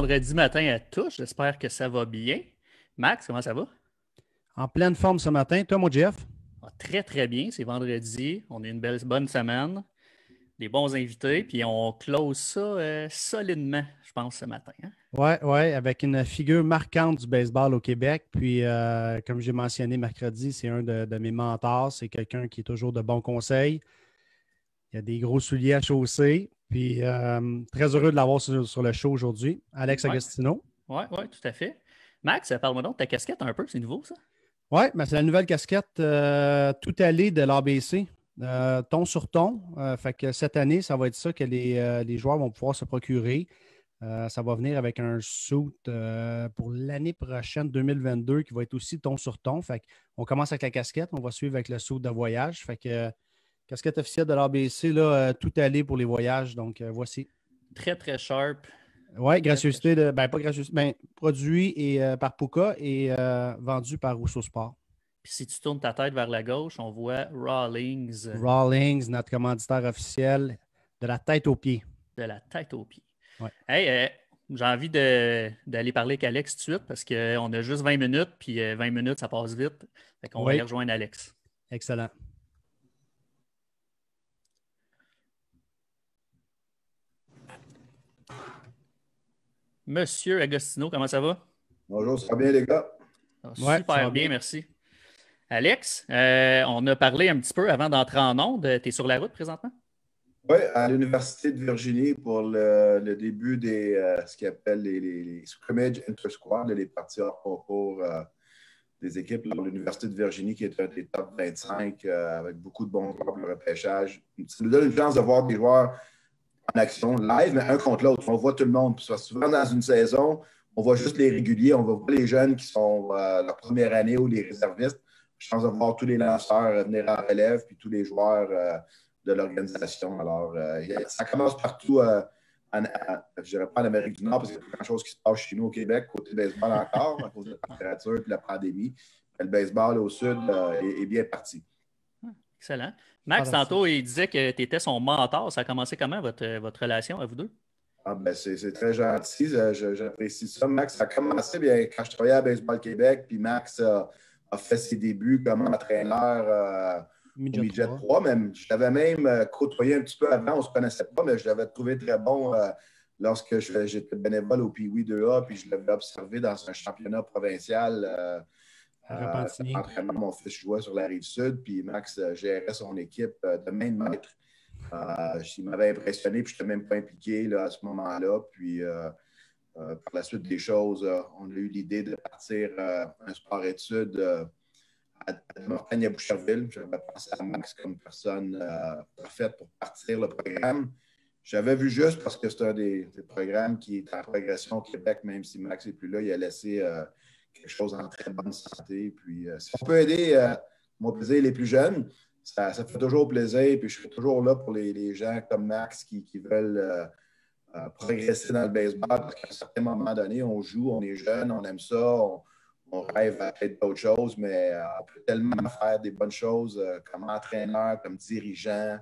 vendredi matin à tous. J'espère que ça va bien. Max, comment ça va? En pleine forme ce matin. Toi, mon Jeff? Ah, très, très bien. C'est vendredi. On a une bonne semaine. Des bons invités. Puis on close ça solidement, je pense, ce matin, hein? Ouais, ouais, avec une figure marquante du baseball au Québec. Puis, comme j'ai mentionné mercredi, c'est un de mes mentors. C'est quelqu'un qui est toujours de bons conseils. Il a des gros souliers à chausser. Puis, très heureux de l'avoir sur le show aujourd'hui. Alex Oui, Agostino. ouais, ouais, tout à fait. Max, parle-moi donc de ta casquette un peu. C'est nouveau, ça? Ouais, ben, c'est la nouvelle casquette tout allée de l'ABC. Ton sur ton. Fait que cette année, ça va être ça que les joueurs vont pouvoir se procurer. Ça va venir avec un suit pour l'année prochaine, 2022, qui va être aussi ton sur ton. Fait on commence avec la casquette, on va suivre avec le suit de voyage. Fait que casquette officielle de l'ABC, là, tout allé pour les voyages. Donc, voici. Très, très sharp. Oui, Très, très gracieuseté sharp. de. Ben, pas gracieuseté, ben, produit par Puka et vendu par Rousseau Sport. Puis si tu tournes ta tête vers la gauche, on voit Rawlings Rawlings, notre commanditaire officiel, de la tête aux pieds. de la tête aux pieds. Ouais. Hey, j'ai envie d'aller parler avec Alex tout de suite parce qu'on a juste 20 minutes, puis 20 minutes, ça passe vite. Fait qu'on va aller Oui, rejoindre Alex. excellent. Monsieur Agostino, comment ça va? Bonjour, ça va bien, les gars? Ça va Ouais, ça super va bien, bien. merci. Alex, on a parlé un petit peu avant d'entrer en onde. Tu es sur la route présentement? Oui, à l'Université de Virginie pour le début des ce qu'ils appellent les scrimmage inter-squad, les parties hors concours des équipes de l'Université de Virginie, qui est un des top 25 avec beaucoup de bons joueurs pour le repêchage. Ça nous donne une chance de voir des joueurs en action live, mais un contre l'autre. On voit tout le monde. Puis souvent, dans une saison, on voit juste les réguliers, on voit pas les jeunes qui sont leur première année ou les réservistes. Chance de voir tous les lanceurs venir en relève, puis tous les joueurs de l'organisation. Alors, ça commence partout, je ne dirais pas en Amérique du Nord, parce qu'il y a pas grand-chose qui se passe chez nous au Québec, côté baseball encore, à cause de la température et de la pandémie. Mais le baseball au sud est bien parti. Excellent. Max, tantôt, il disait que tu étais son mentor. Ça a commencé comment, votre relation à vous deux? Ah, ben c'est très gentil, j'apprécie ça. Max, ça a commencé bien quand je travaillais à Baseball Québec, puis Max a fait ses débuts comme entraîneur au Midget 3. Même, je l'avais même côtoyé un petit peu avant, on ne se connaissait pas, mais je l'avais trouvé très bon lorsque j'étais bénévole au Pee-Wee 2A, puis je l'avais observé dans un championnat provincial. Entraînement, mon fils jouait sur la rive sud, puis Max gérait son équipe de main de maître. Il m'avait impressionné, puis je n'étais même pas impliqué là, à ce moment-là. Puis, par la suite des choses, on a eu l'idée de partir un sport-études à Montagne à Boucherville. J'avais pensé à Max comme personne parfaite pour partir le programme. J'avais vu juste parce que c'est un des programmes qui est en progression au Québec, même si Max n'est plus là, il a laissé quelque chose en très bonne santé. Puis, si on peut aider, mon plaisir, les plus jeunes, ça fait toujours plaisir. Puis je suis toujours là pour les gens comme Max qui veulent progresser dans le baseball parce qu'à un certain moment donné, on joue, on est jeune, on aime ça, on rêve à faire d'autres choses, mais on peut tellement faire des bonnes choses comme entraîneur, comme dirigeant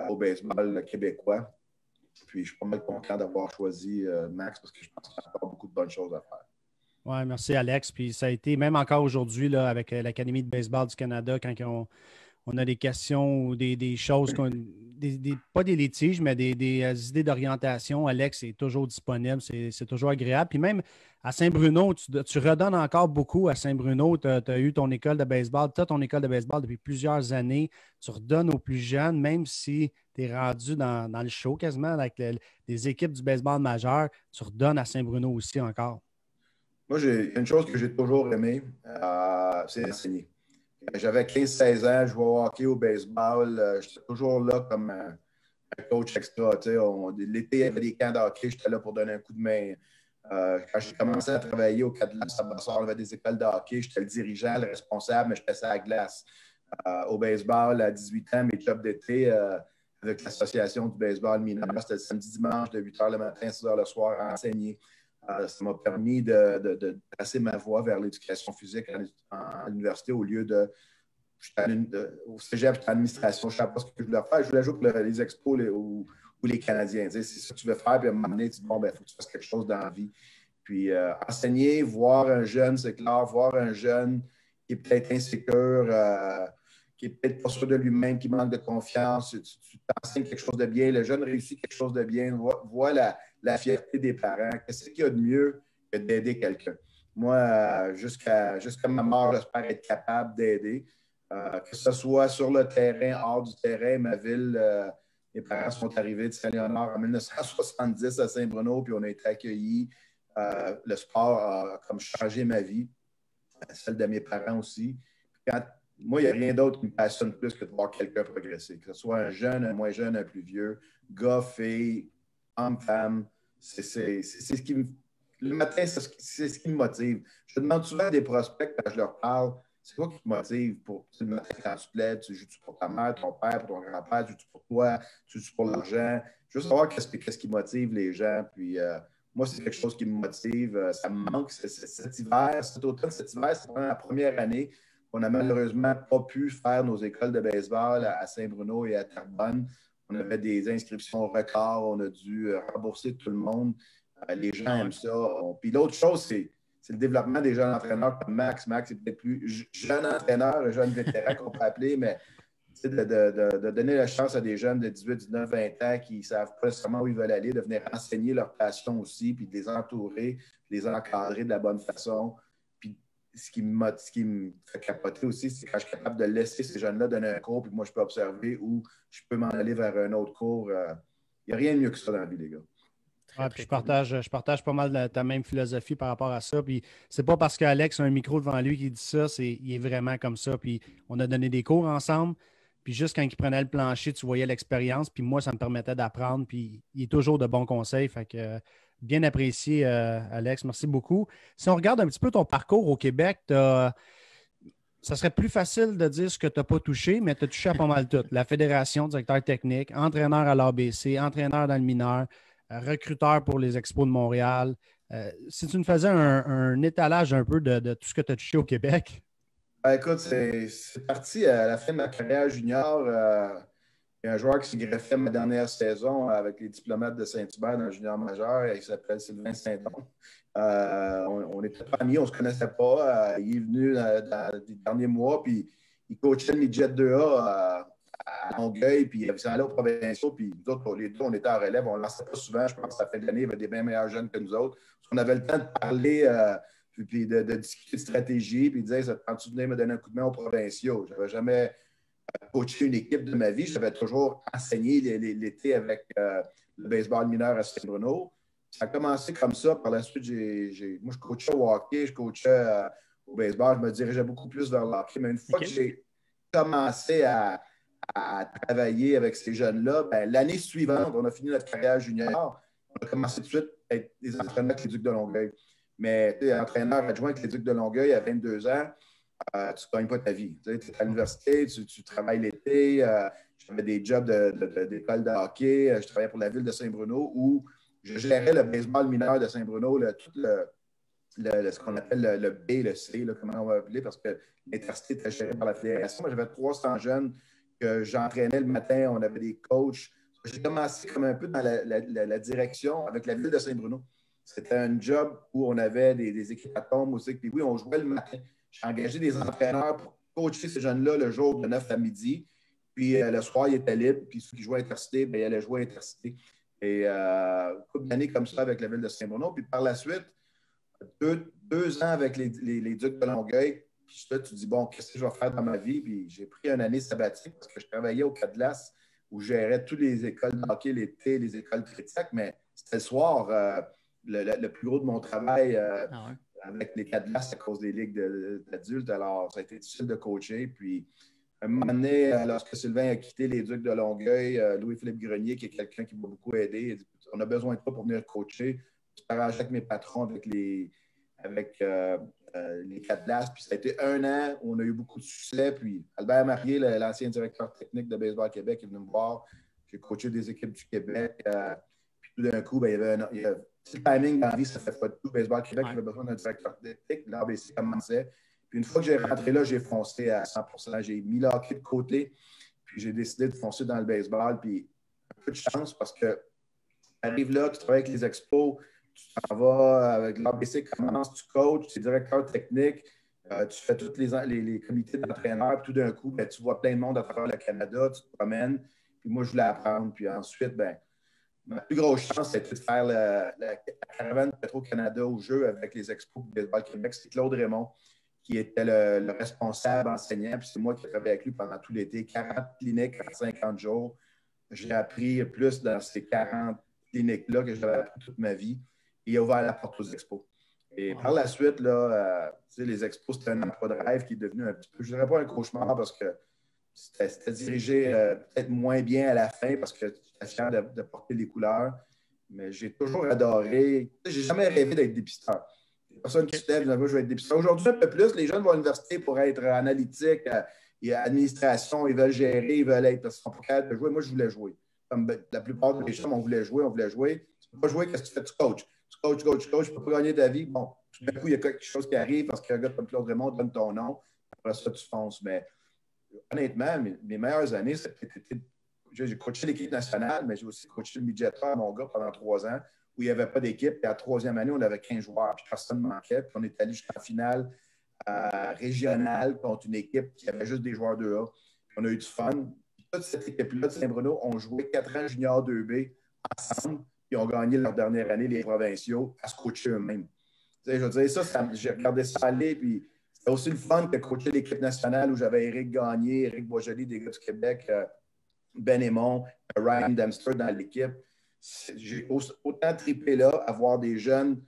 au baseball québécois. Puis je suis pas mal content d'avoir choisi Max parce que je pense qu'il y a encore beaucoup de bonnes choses à faire. Oui, merci Alex. Puis ça a été, même encore aujourd'hui, là, avec l'Académie de baseball du Canada, quand on a des questions ou des choses, pas des litiges, mais des idées d'orientation, Alex est toujours disponible, c'est toujours agréable. Puis même à Saint-Bruno, tu redonnes encore beaucoup à Saint-Bruno. Tu as eu ton école de baseball, tu as ton école de baseball depuis plusieurs années. Tu redonnes aux plus jeunes, même si tu es rendu dans le show quasiment avec les équipes du baseball majeur, tu redonnes à Saint-Bruno aussi encore. Moi, il y a une chose que j'ai toujours aimé, c'est enseigner. J'avais 15-16 ans, je jouais au hockey, au baseball. J'étais toujours là comme un coach extra. L'été, il y avait des camps de hockey, j'étais là pour donner un coup de main. Quand j'ai commencé à travailler au Cadillac à Brassard, il y avait des écoles de hockey, j'étais le dirigeant, le responsable, mais je passais à la glace. Au baseball, à 18 ans, mes clubs d'été avec l'association du baseball mineur, c'était le samedi-dimanche de 8 h le matin, 6 h le soir à enseigner. Ça m'a permis de passer ma voie vers l'éducation physique à l'université au lieu de. Au cégep, j'étais en administration, je ne savais pas ce que je voulais faire. Je voulais jouer pour les expos ou ou les Canadiens. C'est ça que tu veux faire, puis à un moment donné, tu dis, bon, il faut que tu fasses quelque chose dans la vie. Puis enseigner, voir un jeune, c'est clair, voir un jeune qui est peut-être insécure, qui n'est peut-être pas sûr de lui-même, qui manque de confiance, tu t'enseignes quelque chose de bien, le jeune réussit quelque chose de bien, vois la fierté des parents. Qu'est-ce qu'il y a de mieux que d'aider quelqu'un? Moi, jusqu'à ma mort, j'espère être capable d'aider. Que ce soit sur le terrain, hors du terrain, ma ville, mes parents sont arrivés de Saint-Léonard en 1970 à Saint-Bruno, puis on a été accueillis. Le sport a comme changé ma vie, celle de mes parents aussi. Moi, il n'y a rien d'autre qui me passionne plus que de voir quelqu'un progresser, que ce soit un jeune, un moins jeune, un plus vieux, gars, fille, homme, femme. C'est ce qui me... Le matin, c'est ce qui me motive. Je demande souvent à des prospects quand je leur parle, c'est quoi qui te motive pour le matin quand tu te lèves, tu joues-tu pour ta mère, ton père, pour ton grand-père, tu joues-tu pour toi, tu joues-tu pour l'argent? Je veux savoir qu'est-ce qui motive les gens. Puis moi, c'est quelque chose qui me motive. Ça me manque cet hiver, cet automne, cet hiver, c'est la première année qu'on n'a malheureusement pas pu faire nos écoles de baseball à Saint-Bruno et à Terrebonne. On avait des inscriptions records, on a dû rembourser tout le monde. Les gens aiment ça. Puis l'autre chose, c'est le développement des jeunes entraîneurs comme Max. Max, c'est peut-être plus jeune entraîneur, un jeune vétéran qu'on peut appeler, mais de donner la chance à des jeunes de 18, 19, 20 ans qui ne savent pas nécessairement où ils veulent aller, de venir enseigner leur passion aussi, puis de les entourer, de les encadrer de la bonne façon. Puis ce qui me fait capoter aussi, c'est quand je suis capable de laisser ces jeunes-là donner un cours, puis moi, je peux observer ou je peux m'en aller vers un autre cours. Il n'y a rien de mieux que ça dans la vie, les gars. Ouais, puis je partage pas mal ta même philosophie par rapport à ça. Puis c'est pas parce qu'Alex a un micro devant lui qui dit ça, il est vraiment comme ça. Puis on a donné des cours ensemble. Puis juste quand il prenait le plancher, tu voyais l'expérience. Puis moi, ça me permettait d'apprendre. Puis il est toujours de bons conseils. Fait que bien apprécié, Alex. Merci beaucoup. Si on regarde un petit peu ton parcours au Québec, ça serait plus facile de dire ce que tu n'as pas touché, mais tu as touché à pas mal tout. La fédération, directeur technique, entraîneur à l'ABC, entraîneur dans le mineur, recruteur pour les Expos de Montréal. Si tu nous faisais un étalage un peu de tout ce que tu as touché au Québec. Écoute, c'est parti à la fin de ma carrière junior. Il y a un joueur qui s'est greffé ma dernière saison avec les diplomates de Saint-Hubert dans le junior majeur. Il s'appelle Sylvain Saint-Don. On n'était pas amis, on ne se connaissait pas. Il est venu dans les derniers mois, puis il coachait le midget 2A à Longueuil, puis il s'est allé aux provinciaux, puis nous autres, les deux, on était en relève. On ne lançait pas souvent. Je pense que ça fait de l'année, il y avait des bien meilleurs jeunes que nous autres. Parce qu'on avait le temps de parler, puis de discuter de stratégie, puis de dire, ça te prend-tu de venir me donner un coup de main aux provinciaux? Je n'avais jamais coaché une équipe de ma vie. J'avais toujours enseigné l'été avec le baseball mineur à Saint-Bruno. Ça a commencé comme ça. Par la suite, moi, je coachais au hockey, je coachais au baseball. Je me dirigeais beaucoup plus vers le hockey. Mais une fois que j'ai commencé à travailler avec ces jeunes-là, l'année suivante, on a fini notre carrière junior. On a commencé tout de suite à être des entraîneurs avec les Ducs de Longueuil. Mais entraîneur adjoint avec les Ducs de Longueuil à 22 ans, tu ne gagnes pas ta vie. Tu es à l'université, tu travailles l'été. J'avais des jobs d'école de hockey. Je travaillais pour la ville de Saint-Bruno où je gérais le baseball mineur de Saint-Bruno, tout ce qu'on appelle le B, le C, comment on va appeler, parce que l'intercité était gérée par la fédération. Moi, j'avais 300 jeunes que j'entraînais le matin. On avait des coachs. J'ai commencé comme un peu dans la direction avec la ville de Saint-Bruno. C'était un job où on avait des équipes à tombe aussi. Puis oui, on jouait le matin. J'ai engagé des entraîneurs pour coacher ces jeunes-là le jour de 9 à midi. Puis le soir, ils étaient libres. Puis ceux qui jouaient à Intercité, ils allaient jouer à Intercité. Et une couple d'années comme ça avec la ville de Saint-Bruno. Puis par la suite, deux ans avec les Ducs de Longueuil. Puis là, tu te dis, bon, qu'est-ce que je vais faire dans ma vie? Puis j'ai pris une année sabbatique parce que je travaillais au Cadlas où je gérais toutes les écoles de hockey l'été, les écoles critiques. Mais c'était le soir, le plus gros de mon travail avec les Cadlas à cause des ligues d'adultes. Alors, ça a été difficile de coacher. Puis, un moment donné, lorsque Sylvain a quitté les Ducs de Longueuil, Louis-Philippe Grenier, qui est quelqu'un qui m'a beaucoup aidé, il a dit, on a besoin de toi pour venir coacher. Je t'arrangeais avec mes patrons, avec les Cadlas. Puis, ça a été un an où on a eu beaucoup de succès. Puis, Albert Marier, l'ancien directeur technique de Baseball Québec, est venu me voir. J'ai coaché des équipes du Québec. Puis, tout d'un coup, il y avait le timing dans la vie, ça fait pas de tout. Baseball Québec avait besoin d'un directeur technique. L'ABC commençait. Puis une fois que j'ai rentré là, j'ai foncé à 100%. J'ai mis le hockey de côté. Puis j'ai décidé de foncer dans le baseball. Puis un peu de chance parce que tu arrives là, tu travailles avec les expos, tu t'en vas avec l'ABC, commence, tu coaches, tu es directeur technique, tu fais tous les comités d'entraîneurs, puis tout d'un coup, ben, tu vois plein de monde à travers le Canada, tu te promènes, puis moi, je voulais apprendre, puis ensuite, ben, ma plus grosse chance, c'était de faire la caravane Petro-Canada au jeu avec les expos du Baseball Québec. C'était Claude Raymond qui était le responsable enseignant, puis c'est moi qui ai travaillé avec lui pendant tout l'été, 40 cliniques en 50 jours. J'ai appris plus dans ces 40 cliniques-là que j'avais appris toute ma vie. Et il a ouvert la porte aux expos. Et par la suite, là, les expos, c'était un emploi de rêve qui est devenu un petit peu, je ne dirais pas un cauchemar parce que c'était dirigé peut-être moins bien à la fin parce que j'étais fier de porter les couleurs. Mais j'ai toujours adoré. J'ai jamais rêvé d'être dépisteur. Personne qui se lève, je vais être dépisteur. Aujourd'hui, un peu plus, les jeunes vont à l'université pour être analytique, administration, ils veulent gérer, ils veulent être. Parce qu'ils sont pas capables de jouer. Moi, je voulais jouer. Comme la plupart des gens, on voulait jouer, on voulait jouer. Tu ne peux pas jouer, qu'est-ce que tu fais? Tu coaches. Tu coaches, coaches, coaches. Tu ne peux pas gagner ta vie. Bon, tout d'un coup, il y a quelque chose qui arrive parce qu'un gars comme Claude Raymond donne ton nom. Après ça, tu fonces. Mais honnêtement, mes meilleures années, c'était. J'ai coaché l'équipe nationale, mais j'ai aussi coaché le midget à mon gars pendant 3 ans où il n'y avait pas d'équipe. Et à la 3e année, on avait 15 joueurs, puis personne ne manquait. Puis on est allé jusqu'en finale régionale contre une équipe qui avait juste des joueurs 2A. On a eu du fun. Puis toute cette équipe-là de Saint-Bruno ont joué 4 ans junior 2B ensemble, puis ont gagné leur dernière année, les provinciaux, à se coacher eux-mêmes. Tu sais, je veux dire, j'ai regardé ça aller, puis c'était aussi le fun que coacher l'équipe nationale où j'avais Éric Gagné, Éric Boisjoli, des gars du Québec, Ben Aymon, Ryan Dempster dans l'équipe. J'ai autant trippé là à voir des jeunes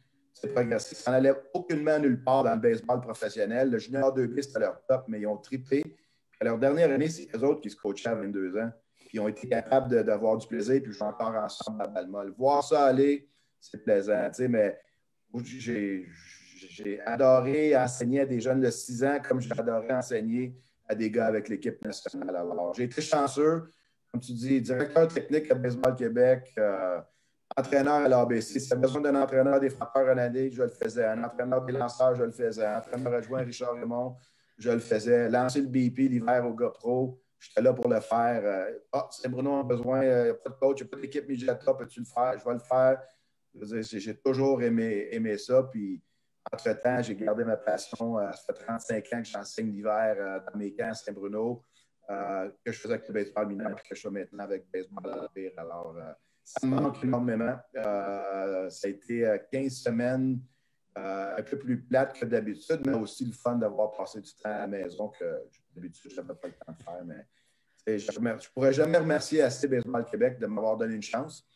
progresser. Ça n'allait aucunement nulle part dans le baseball professionnel. Le junior 2B, c'était leur top, mais ils ont trippé. Puis à leur dernière année, c'est eux autres qui se coachaient à 22 ans. Puis ils ont été capables d'avoir du plaisir, puis jouer encore ensemble à balle molle. Voir ça aller, c'est plaisant. Tu sais, mais j'ai adoré enseigner à des jeunes de 6 ans comme j'ai adoré enseigner à des gars avec l'équipe nationale. Alors, j'ai été chanceux. Comme tu dis, directeur technique à Baseball Québec, entraîneur à l'ABC. Si tu as besoin d'un entraîneur des frappeurs en année, je le faisais. Un entraîneur des lanceurs, je le faisais. Un entraîneur adjoint Richard Raymond, je le faisais. Lancer le BP l'hiver au GoPro, j'étais là pour le faire. Saint-Bruno a besoin, il n'y a pas de coach, il n'y a pas d'équipe midget, peux-tu le faire? Je vais le faire. J'ai toujours aimé ça. Puis, entre-temps, j'ai gardé ma passion. Ça fait 35 ans que j'enseigne l'hiver dans mes camps à Saint-Bruno. Que je faisais avec le baseball mineur et que je fais maintenant avec le baseball pire. Alors, ça me manque énormément. Ça a été 15 semaines un peu plus plates que d'habitude, mais aussi le fun d'avoir passé du temps à la maison que d'habitude, je n'avais pas le temps de faire. Mais je ne pourrais jamais remercier assez Baseball Québec de m'avoir donné une chance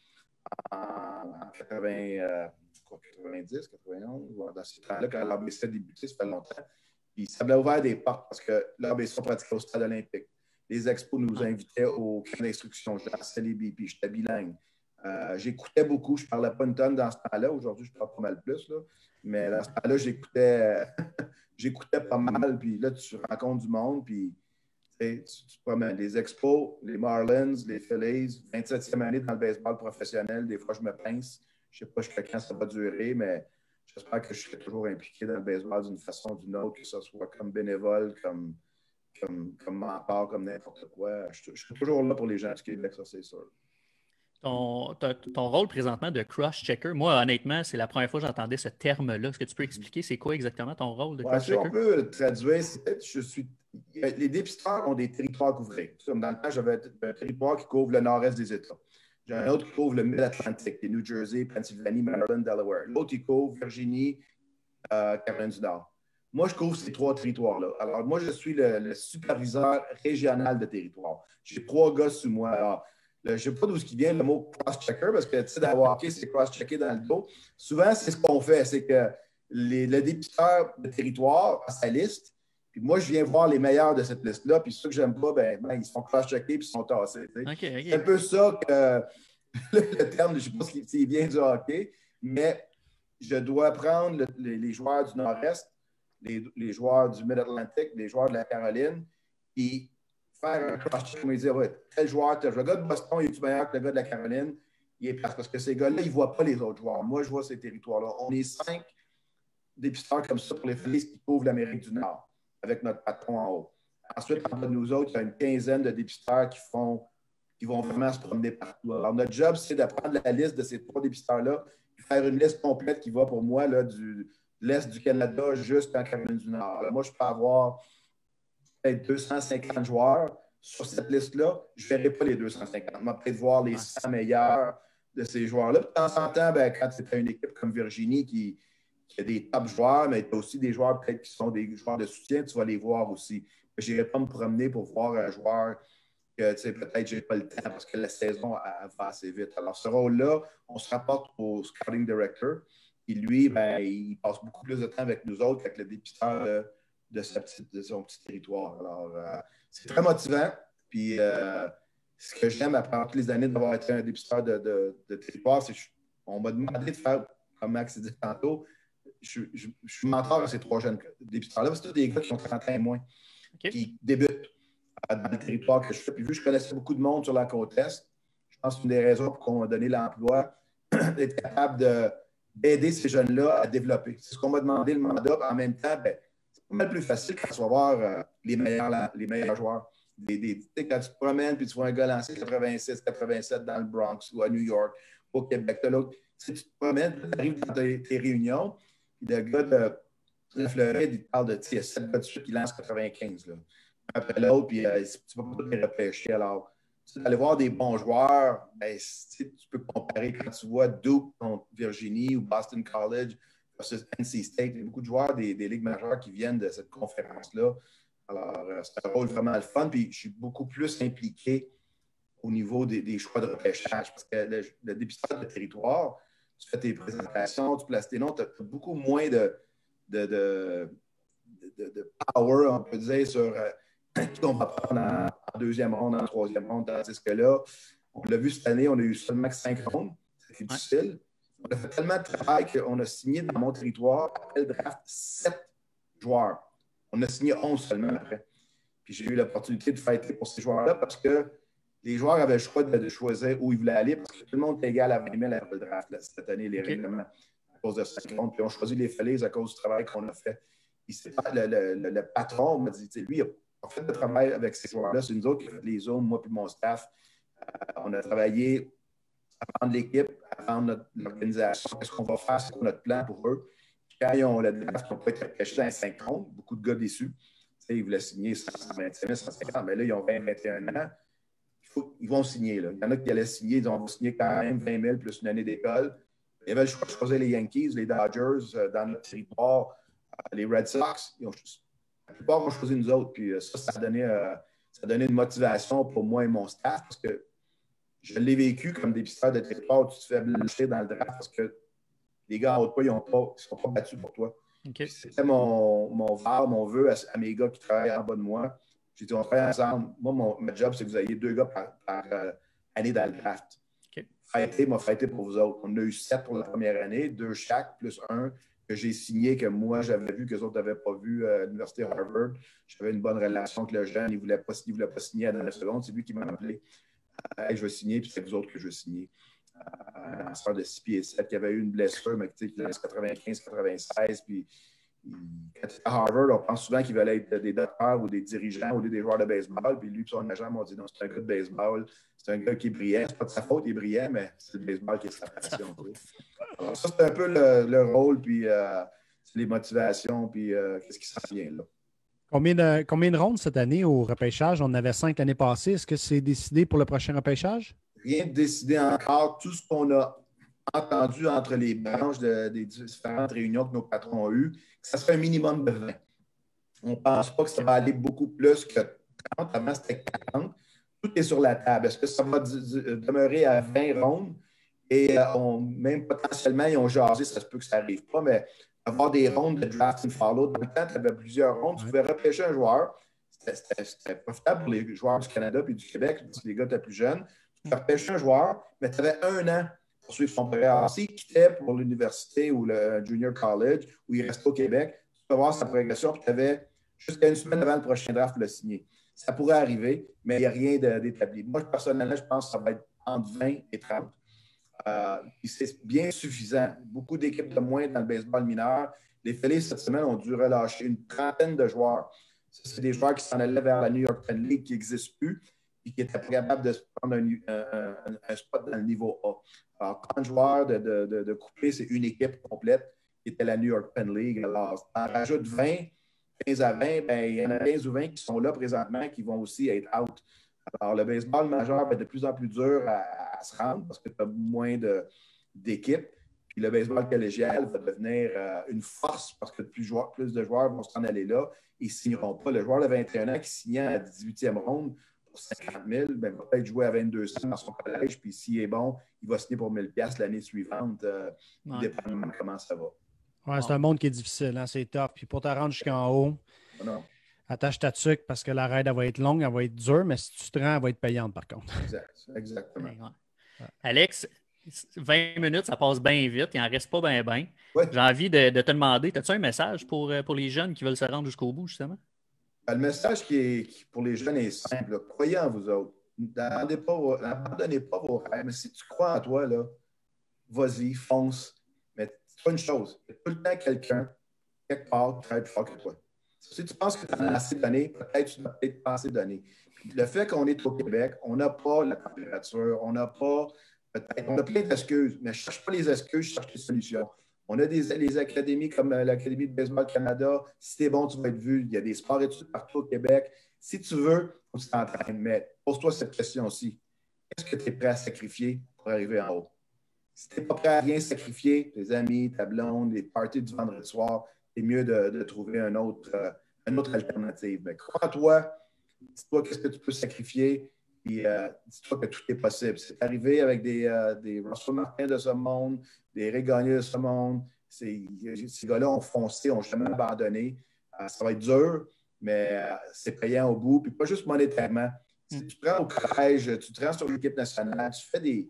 en 90, 91, dans ces temps-là, quand l'ABC a débuté, ça fait longtemps. Puis ça m'a ouvert des portes parce que l'ABC pratiquait au stade olympique. Les expos nous invitaient au camp d'instruction. Je lançais les BP, j'étais bilingue. J'écoutais beaucoup. Je ne parlais pas une tonne dans ce temps-là. Aujourd'hui, je parle pas mal plus. Là. Mais dans ce temps-là, j'écoutais pas mal. Puis là, tu rencontres du monde. Puis tu promènes les expos, les Marlins, les Phillies. 27e année dans le baseball professionnel. Des fois, je me pince. Je ne sais pas jusqu'à quand ça va durer, mais j'espère que je serai toujours impliqué dans le baseball d'une façon ou d'une autre, que ce soit comme bénévole, comme mentor, comme n'importe quoi. Je suis toujours là pour les gens du Québec, ça, c'est sûr. Ton rôle présentement de cross-checker, moi, honnêtement, c'est la première fois que j'entendais ce terme-là. Est-ce que tu peux expliquer c'est quoi exactement ton rôle de cross-checker? Si on peut le traduire, les dépisteurs ont des territoires à couvrir. Comme dans le temps, j'avais un territoire qui couvre le nord-est des États. J'ai un autre qui couvre le Mid-Atlantique, les New Jersey, Pennsylvanie, Maryland, Delaware. L'autre, il couvre Virginie, Caroline du Nord. Moi, je couvre ces 3 territoires-là. Alors, moi, je suis le superviseur régional de territoire. J'ai 3 gars sous moi. Alors, je ne sais pas d'où vient le mot cross-checker, parce que, tu sais, d'avoir hockey, c'est cross-checker dans le dos. Souvent, c'est ce qu'on fait, c'est que le dépisteur de territoire a sa liste, puis moi, je viens voir les meilleurs de cette liste-là, puis ceux que j'aime pas, ils se font cross-checker puis ils sont tassés. Okay. C'est un peu ça que le terme, je ne sais pas s'il vient du hockey, mais je dois prendre les joueurs du Nord-Est, les joueurs du Mid-Atlantique, les joueurs de la Caroline, puis faire un cross-check et dire, ouais, tel joueur, le gars de Boston, il est meilleur que le gars de la Caroline? Il est parce que ces gars-là, ils ne voient pas les autres joueurs. Moi, je vois ces territoires-là. On est 5 dépisteurs comme ça pour les Phillies qui couvrent l'Amérique du Nord, avec notre patron en haut. Ensuite, entre nous autres, il y a une quinzaine de dépisteurs qui font qui vont vraiment se promener partout. Alors, notre job, c'est de prendre la liste de ces 3 dépisteurs-là, et faire une liste complète qui va pour moi là, de l'Est du Canada jusqu'en Caroline du Nord. Alors, moi, je peux avoir peut-être 250 joueurs sur cette liste-là. Je ne verrai pas les 250. Je vais peut-être voir les 100 meilleurs de ces joueurs-là. De temps en temps, quand tu as une équipe comme Virginie qui a des top joueurs, mais tu as aussi des joueurs peut-être qui sont des joueurs de soutien, tu vas les voir aussi. Je n'irai pas me promener pour voir un joueur que peut-être je n'ai pas le temps parce que la saison elle va assez vite. Alors, ce rôle-là, on se rapporte au scouting director. Et lui, il passe beaucoup plus de temps avec nous autres qu'avec le dépisteur de son petit territoire. Alors, c'est très motivant. Puis, ce que j'aime après toutes les années d'avoir été un dépisteur de territoire, c'est qu'on m'a demandé de faire, comme Max dit tantôt, je suis mentor à ces 3 jeunes dépisteurs-là. C'est tous des gars qui ont 30 ans et moins, qui débutent dans le territoire que je fais. Puis, vu que je connaissais beaucoup de monde sur la côte Est, je pense que c'est une des raisons pour qu'on m'a donné l'emploi d'être capable d'aider ces jeunes-là à développer. C'est ce qu'on m'a demandé le mandat. En même temps, c'est pas mal plus facile quand tu vas voir les meilleurs joueurs. Quand tu te promènes et tu vois un gars lancer 86, 87 dans le Bronx ou à New York, au Québec, tu te promènes, tu arrives dans tes réunions, puis le gars de la Floride, il te parle de 7 gars de suite qui lancent 95. Là. Après l'autre, puis tu ne vas pas les repêcher. Alors, aller voir des bons joueurs, tu peux comparer quand tu vois Duke contre Virginie ou Boston College versus NC State. Il y a beaucoup de joueurs des ligues majeures qui viennent de cette conférence-là. Alors, c'est un rôle vraiment le fun. Puis, je suis beaucoup plus impliqué au niveau des choix de repêchage parce que le dépistage de territoire, tu fais tes présentations, tu places tes noms, tu as beaucoup moins de power, on peut dire, sur qui on va prendre en 2e ronde, en 3e ronde, tandis que là, on l'a vu cette année, on a eu seulement 5 rondes. C'est difficile. On a fait tellement de travail qu'on a signé dans mon territoire, après le draft, 7 joueurs. On a signé 11 seulement après. Puis j'ai eu l'opportunité de fighter pour ces joueurs-là parce que les joueurs avaient le choix de choisir où ils voulaient aller parce que tout le monde est égal à 20 000 après le draft là, cette année, les règlements, à cause de 5 rondes. Puis on choisit les Phillies à cause du travail qu'on a fait. Puis le patron m'a dit, lui, il a fait le travail avec ces joueurs-là. C'est nous autres qui avons fait les zones, moi et mon staff. On a travaillé à vendre l'équipe, à vendre l'organisation. Qu'est-ce qu'on va faire? C'est quoi notre plan pour eux? Puis quand ils ont le draft, ils n'ont pas été repêchés dans les 5 rondes. Beaucoup de gars déçus. Ils voulaient signer 125 000, 150 mais là, ils ont 20, 21 ans. Ils vont signer. Là. Il y en a qui allaient signer. Ils vont signer quand même 20 000 plus une année d'école. Il y avait le choix de choisir les Yankees, les Dodgers dans notre territoire, les Red Sox. La plupart ont choisi nous autres. Puis ça a donné une motivation pour moi et mon staff parce que je l'ai vécu comme dépisteur de territoire où tu te fais blanchir dans le draft parce que les gars en haut de toi, ils ne sont pas battus pour toi. Okay. C'était mon vœu à mes gars qui travaillent en bas de moi. J'ai dit, on travaille ensemble. Moi, mon job, c'est que vous ayez 2 gars par année dans le draft. Okay. Fighté pour vous autres. On a eu 7 pour la première année, 2 chaque, plus 1 que j'ai signé, que moi, j'avais vu, que les autres n'avaient pas vu à l'Université Harvard. J'avais une bonne relation avec le jeune. Il ne voulait pas signer à la seconde. C'est lui qui m'a appelé. Je vais signer, puis c'est vous autres que je vais signer. Un lanceur de 6 pieds 7 qui avait eu une blessure, mais qui lance 95-96. Puis, quand il était à Harvard, on pense souvent qu'il valait être des docteurs ou des dirigeants ou des joueurs de baseball. Puis lui et son agent m'ont dit non, c'est un gars de baseball. C'est un gars qui est brillant. C'est pas de sa faute, il est brillant, mais c'est le baseball qui est sa passion. Alors, ça, c'est un peu le rôle, puis c'est les motivations, puis qu'est-ce qui s'en vient là. Combien de rondes cette année au repêchage? On en avait 5 l'année passée. Est-ce que c'est décidé pour le prochain repêchage? Rien de décidé encore. Tout ce qu'on a entendu entre les branches des différentes réunions que nos patrons ont eues, que ça serait un minimum de 20. On ne pense pas que ça va aller beaucoup plus que 30. Avant, c'était 40. Tout est sur la table. Est-ce que ça va demeurer à 20 rondes? Et même potentiellement, ils ont jasé, ça se peut que ça n'arrive pas, mais avoir des rondes de draft and follow. Dans le temps, tu avais plusieurs rondes. Tu pouvais repêcher un joueur. C'était profitable pour les joueurs du Canada et du Québec, parce que les gars étaient plus jeunes. Tu repêchais un joueur, mais tu avais 1 an pour suivre son programme. S'il quittait pour l'université ou le junior college, ou il restait au Québec, tu peux voir sa progression, puis tu avais jusqu'à une semaine avant le prochain draft pour le signer. Ça pourrait arriver, mais il n'y a rien d'établi. Moi, personnellement, je pense que ça va être entre 20 et 30. C'est bien suffisant. Beaucoup d'équipes de moins dans le baseball mineur. Les Phillies, cette semaine, ont dû relâcher une trentaine de joueurs. C'est des joueurs qui s'en allaient vers la New York Penn League qui n'existe plus. et qui était capable de se prendre un spot dans le niveau A. Alors, 30 joueurs de couper, c'est une équipe complète qui était la New York Penn League. Alors, on rajoute 20, 15 à 20, ben, il y en a 15 ou 20 qui sont là présentement qui vont aussi être out. Alors, le baseball majeur va être de plus en plus dur à se rendre parce que tu as moins d'équipes. Puis le baseball collégial va devenir une force parce que plus de joueurs vont s'en aller là et ne signeront pas. Le joueur de 21 ans qui signait à la 18e ronde pour 50 000, ben, va peut-être jouer à 2200 dans son collège. Puis s'il est bon, il va signer pour 1000 $ l'année suivante, dépendamment de comment ça va. Ouais, c'est un monde qui est difficile, hein? C'est tough. Puis pour te rendre jusqu'en haut, attache ta tuque parce que la raid, elle va être longue, elle va être dure, mais si tu te rends, elle va être payante par contre. Exactement. Ouais. Alex, 20 minutes, ça passe bien vite. Il n'en reste pas bien. Ouais. J'ai envie de te demander, as-tu un message pour les jeunes qui veulent se rendre jusqu'au bout, justement? Le message qui pour les jeunes est simple. Là. Croyez en vous autres. N'abandonnez pas vos rêves. Mais si tu crois en toi, là, vas-y, fonce. Mais dis-toi une chose. Il y a tout le temps quelqu'un, quelque part, qui travaille plus fort que toi. Si tu penses que tu en as assez donné, peut-être tu n'as peut-être pas assez donné. Le fait qu'on est au Québec, on n'a pas la température, on a plein d'excuses, mais je ne cherche pas les excuses, je cherche les solutions. On a des académies comme l'Académie de baseball Canada. Si tu es bon, tu vas être vu. Il y a des sports-études partout au Québec. Si tu veux, il faut que tu t'entraînes. Mais pose-toi cette question aussi. Qu'est-ce que tu es prêt à sacrifier pour arriver en haut? Si tu n'es pas prêt à rien sacrifier, tes amis, ta blonde, les parties du vendredi soir, c'est mieux de trouver une autre alternative. Mais crois en toi, dis-toi qu'est-ce que tu peux sacrifier. Puis dis-toi que tout est possible. C'est arrivé avec des Russell Martin de ce monde, des Ray Gagné de ce monde. Ces gars-là ont foncé, n'ont jamais abandonné. Ça va être dur, mais c'est payant au bout. Puis pas juste monétairement. Si tu prends au collège, tu te rends sur l'équipe nationale, tu fais des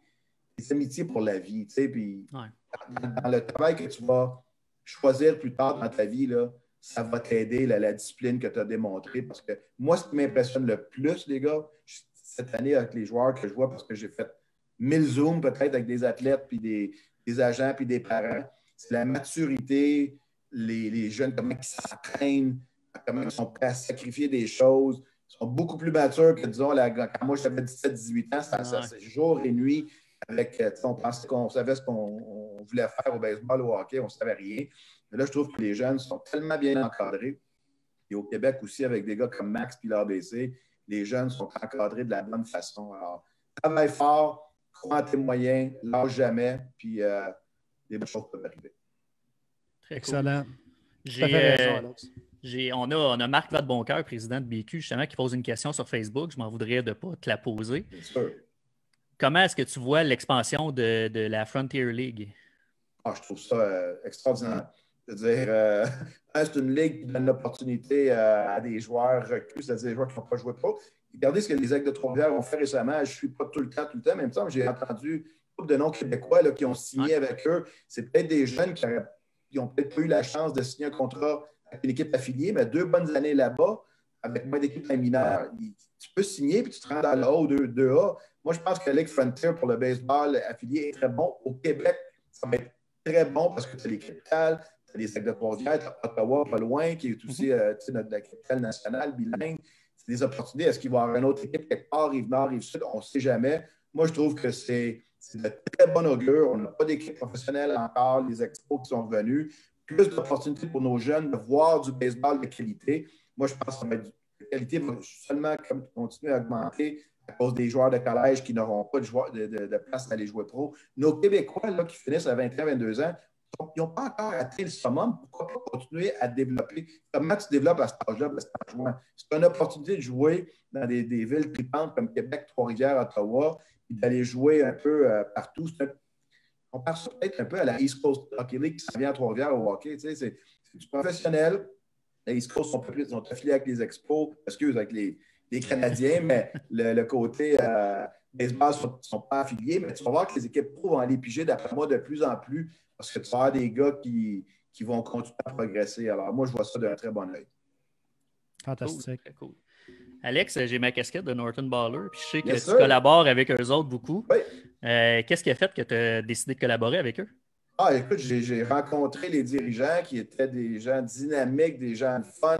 amitiés pour la vie. Tu sais, puis dans le travail que tu vas choisir plus tard dans ta vie, là, ça va t'aider, la discipline que tu as démontrée. Parce que moi, ce qui m'impressionne le plus, les gars, cette année avec les joueurs que je vois, parce que j'ai fait 1000 Zooms peut-être avec des athlètes, puis des agents, puis des parents, c'est la maturité, les jeunes, comment ils s'entraînent, comment ils sont prêts à sacrifier des choses. Ils sont beaucoup plus matures que, disons, quand moi j'avais 17-18 ans, c'est jour et nuit. On pensait qu'on savait ce qu'on voulait faire au baseball, au hockey, on ne savait rien. Mais là, je trouve que les jeunes sont tellement bien encadrés. Et au Québec aussi, avec des gars comme Max puis l'ABC, les jeunes sont encadrés de la bonne façon. Alors, travaille fort, crois en tes moyens, lâche jamais, puis des bonnes choses peuvent arriver. Très excellent. Cool. On a Marc Vadeboncoeur, président de BQ, justement, qui pose une question sur Facebook. Je m'en voudrais de ne pas te la poser. Bien sûr. Comment est-ce que tu vois l'expansion de la Frontier League? Je trouve ça extraordinaire. C'est-à-dire, c'est une ligue qui donne l'opportunité à des joueurs reclus, c'est-à-dire des joueurs qui n'ont pas joué pro. Regardez ce que les Aigles de Trois-Rivières ont fait récemment. Je ne suis pas tout le temps, mais en même temps, j'ai entendu un groupe de noms québécois là, qui ont signé avec eux. C'est peut-être des jeunes qui n'ont peut-être pas eu la chance de signer un contrat avec une équipe affiliée, mais 2 bonnes années là-bas, avec moins d'équipes mineures. Tu peux signer puis tu te rends dans le haut 2A. Moi, je pense que la Ligue Frontier pour le baseball affilié est très bon. Au Québec, ça va être très bon parce que tu as les capitales, tu as les Aigles de Trois-Rivières, tu as Ottawa pas loin, qui est aussi la capitale nationale, bilingue. C'est des opportunités. Est-ce qu'il va y avoir une autre équipe quelque part, Rive-Nord, Rive-Sud? On ne sait jamais. Moi, je trouve que c'est de très bon augure. On n'a pas d'équipe professionnelle encore, les expos qui sont revenus. Plus d'opportunités pour nos jeunes de voir du baseball de qualité. Moi, je pense que ça va être la qualité va seulement continuer à augmenter à cause des joueurs de collège qui n'auront pas de place à aller jouer pro. Nos Québécois là, qui finissent à 21-22 ans, ils n'ont pas encore atteint le summum. Pourquoi pas continuer à développer? Comment tu développes à cet âge-là? C'est une opportunité de jouer dans des villes tripantes comme Québec, Trois-Rivières, Ottawa, et d'aller jouer un peu partout. On pense peut-être un peu à la East Coast Hockey League qui s'en vient à Trois-Rivières au hockey. Tu sais, c'est du professionnel. Les East Coast sont affiliés avec les Expos, avec les Canadiens, mais le côté baseball ne sont pas affiliés. Mais tu vas voir que les équipes pro vont aller piger, d'après moi, de plus en plus, parce que tu vas avoir des gars qui vont continuer à progresser. Alors, moi, je vois ça d'un très bon œil. Fantastique. Cool. Alex, j'ai ma casquette de Norton Baller, puis je sais que tu collabores avec eux autres beaucoup. Oui. Qu'est-ce qui a fait que tu as décidé de collaborer avec eux? Écoute, j'ai rencontré les dirigeants qui étaient des gens dynamiques, des gens fun.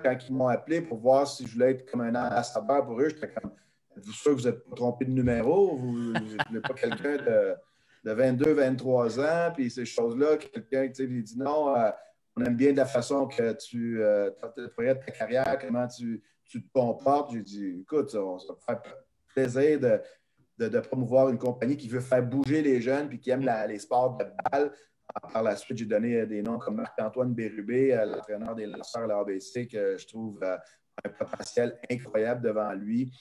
Quand ils m'ont appelé pour voir si je voulais être comme un ambassadeur pour eux, j'étais comme, êtes-vous sûr que vous n'êtes pas trompé de numéro? Vous n'êtes pas quelqu'un de 22, 23 ans, puis ces choses-là, quelqu'un qui dit non, on aime bien de la façon que tu projette ta carrière, comment tu te comportes. J'ai dit, écoute, ça me fait plaisir de promouvoir une compagnie qui veut faire bouger les jeunes puis qui aime les sports de balle. Par la suite, j'ai donné des noms comme Marc-Antoine Bérubé, l'entraîneur des lanceurs à l'ABC, que je trouve un potentiel incroyable devant lui.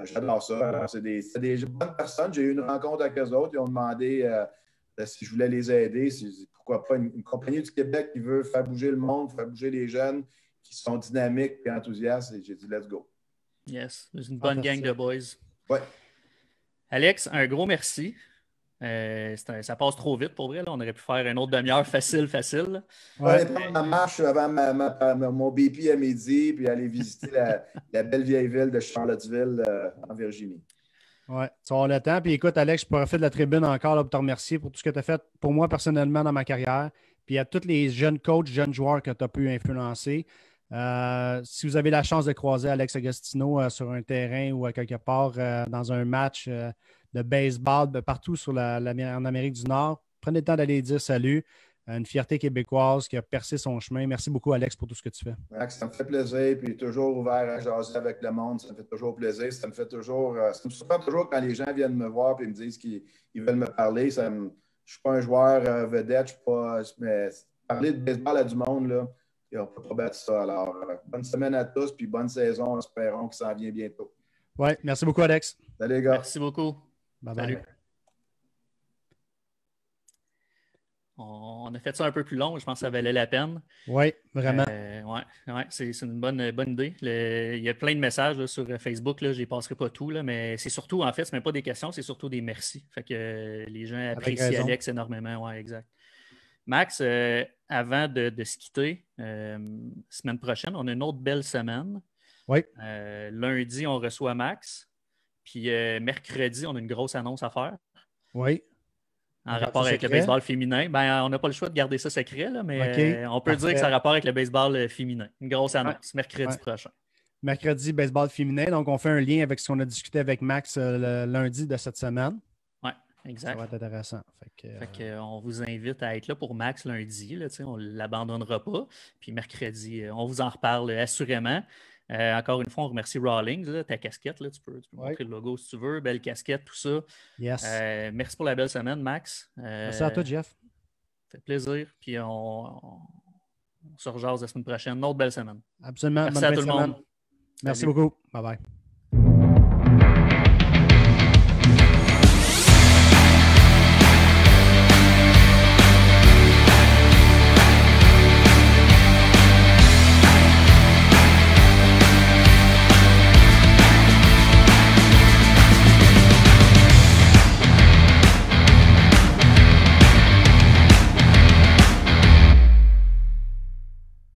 J'adore ça. C'est des bonnes personnes. J'ai eu une rencontre avec eux autres. Ils ont demandé si je voulais les aider. Pourquoi pas une compagnie du Québec qui veut faire bouger le monde, faire bouger les jeunes qui sont dynamiques et enthousiastes. Et j'ai dit, let's go. Yes, c'est une bonne gang de boys. Ouais. Alex, un gros merci. Ça passe trop vite pour vrai. Là. On aurait pu faire une autre demi-heure facile. On va aller prendre ma marche avant mon BP à midi, puis aller visiter la belle vieille ville de Charlottesville en Virginie. Oui, tu vas avoir le temps. Puis écoute, Alex, je profite de la tribune encore là, pour te remercier pour tout ce que tu as fait pour moi personnellement dans ma carrière. Puis à tous les jeunes coachs, jeunes joueurs que tu as pu influencer. Si vous avez la chance de croiser Alex Agostino sur un terrain ou à quelque part dans un match de baseball partout en Amérique du Nord, prenez le temps d'aller dire salut. Une fierté québécoise qui a percé son chemin. Merci beaucoup, Alex, pour tout ce que tu fais. Max, ça me fait plaisir. Puis toujours ouvert à jaser avec le monde. Ça me fait toujours plaisir. Ça me surprend toujours quand les gens viennent me voir et me disent qu'ils veulent me parler. Je ne suis pas un joueur vedette. Mais parler de baseball à du monde, là, on ne peut pas battre ça. Alors, bonne semaine à tous, puis bonne saison. Espérons que ça en vient bientôt. Oui, merci beaucoup, Alex. Salut, les gars. Merci beaucoup. Bye-bye. Salut. On a fait ça un peu plus long. Je pense que ça valait la peine. Oui, vraiment. Ouais, c'est une bonne idée. Il y a plein de messages là, sur Facebook. Là, je ne passerai pas tout, là, mais c'est surtout, en fait, ce n'est même pas des questions, c'est surtout des merci. Fait que les gens apprécient Alex énormément. Ouais, exact. Max, avant de se quitter, semaine prochaine, on a une autre belle semaine. Oui. Lundi, on reçoit Max. Puis mercredi, on a une grosse annonce à faire. Oui. En rapport avec le baseball féminin. Ben, on n'a pas le choix de garder ça secret, là, mais on peut dire que ça a rapport avec le baseball féminin. Une grosse annonce, mercredi prochain. Mercredi, baseball féminin. Donc, on fait un lien avec ce qu'on a discuté avec Max le lundi de cette semaine. Oui, exact. Ça va être intéressant. On vous invite à être là pour Max lundi. Là, on ne l'abandonnera pas. Puis mercredi, on vous en reparle assurément. Encore une fois, on remercie Rawlings, là, ta casquette. Là, tu peux montrer le logo si tu veux. Belle casquette, tout ça. Yes. Merci pour la belle semaine, Max. Merci à toi, Jeff. Ça fait plaisir. Puis on se rejase la semaine prochaine. Une autre belle semaine. Absolument. Merci à tout le monde. Merci beaucoup. Bye-bye.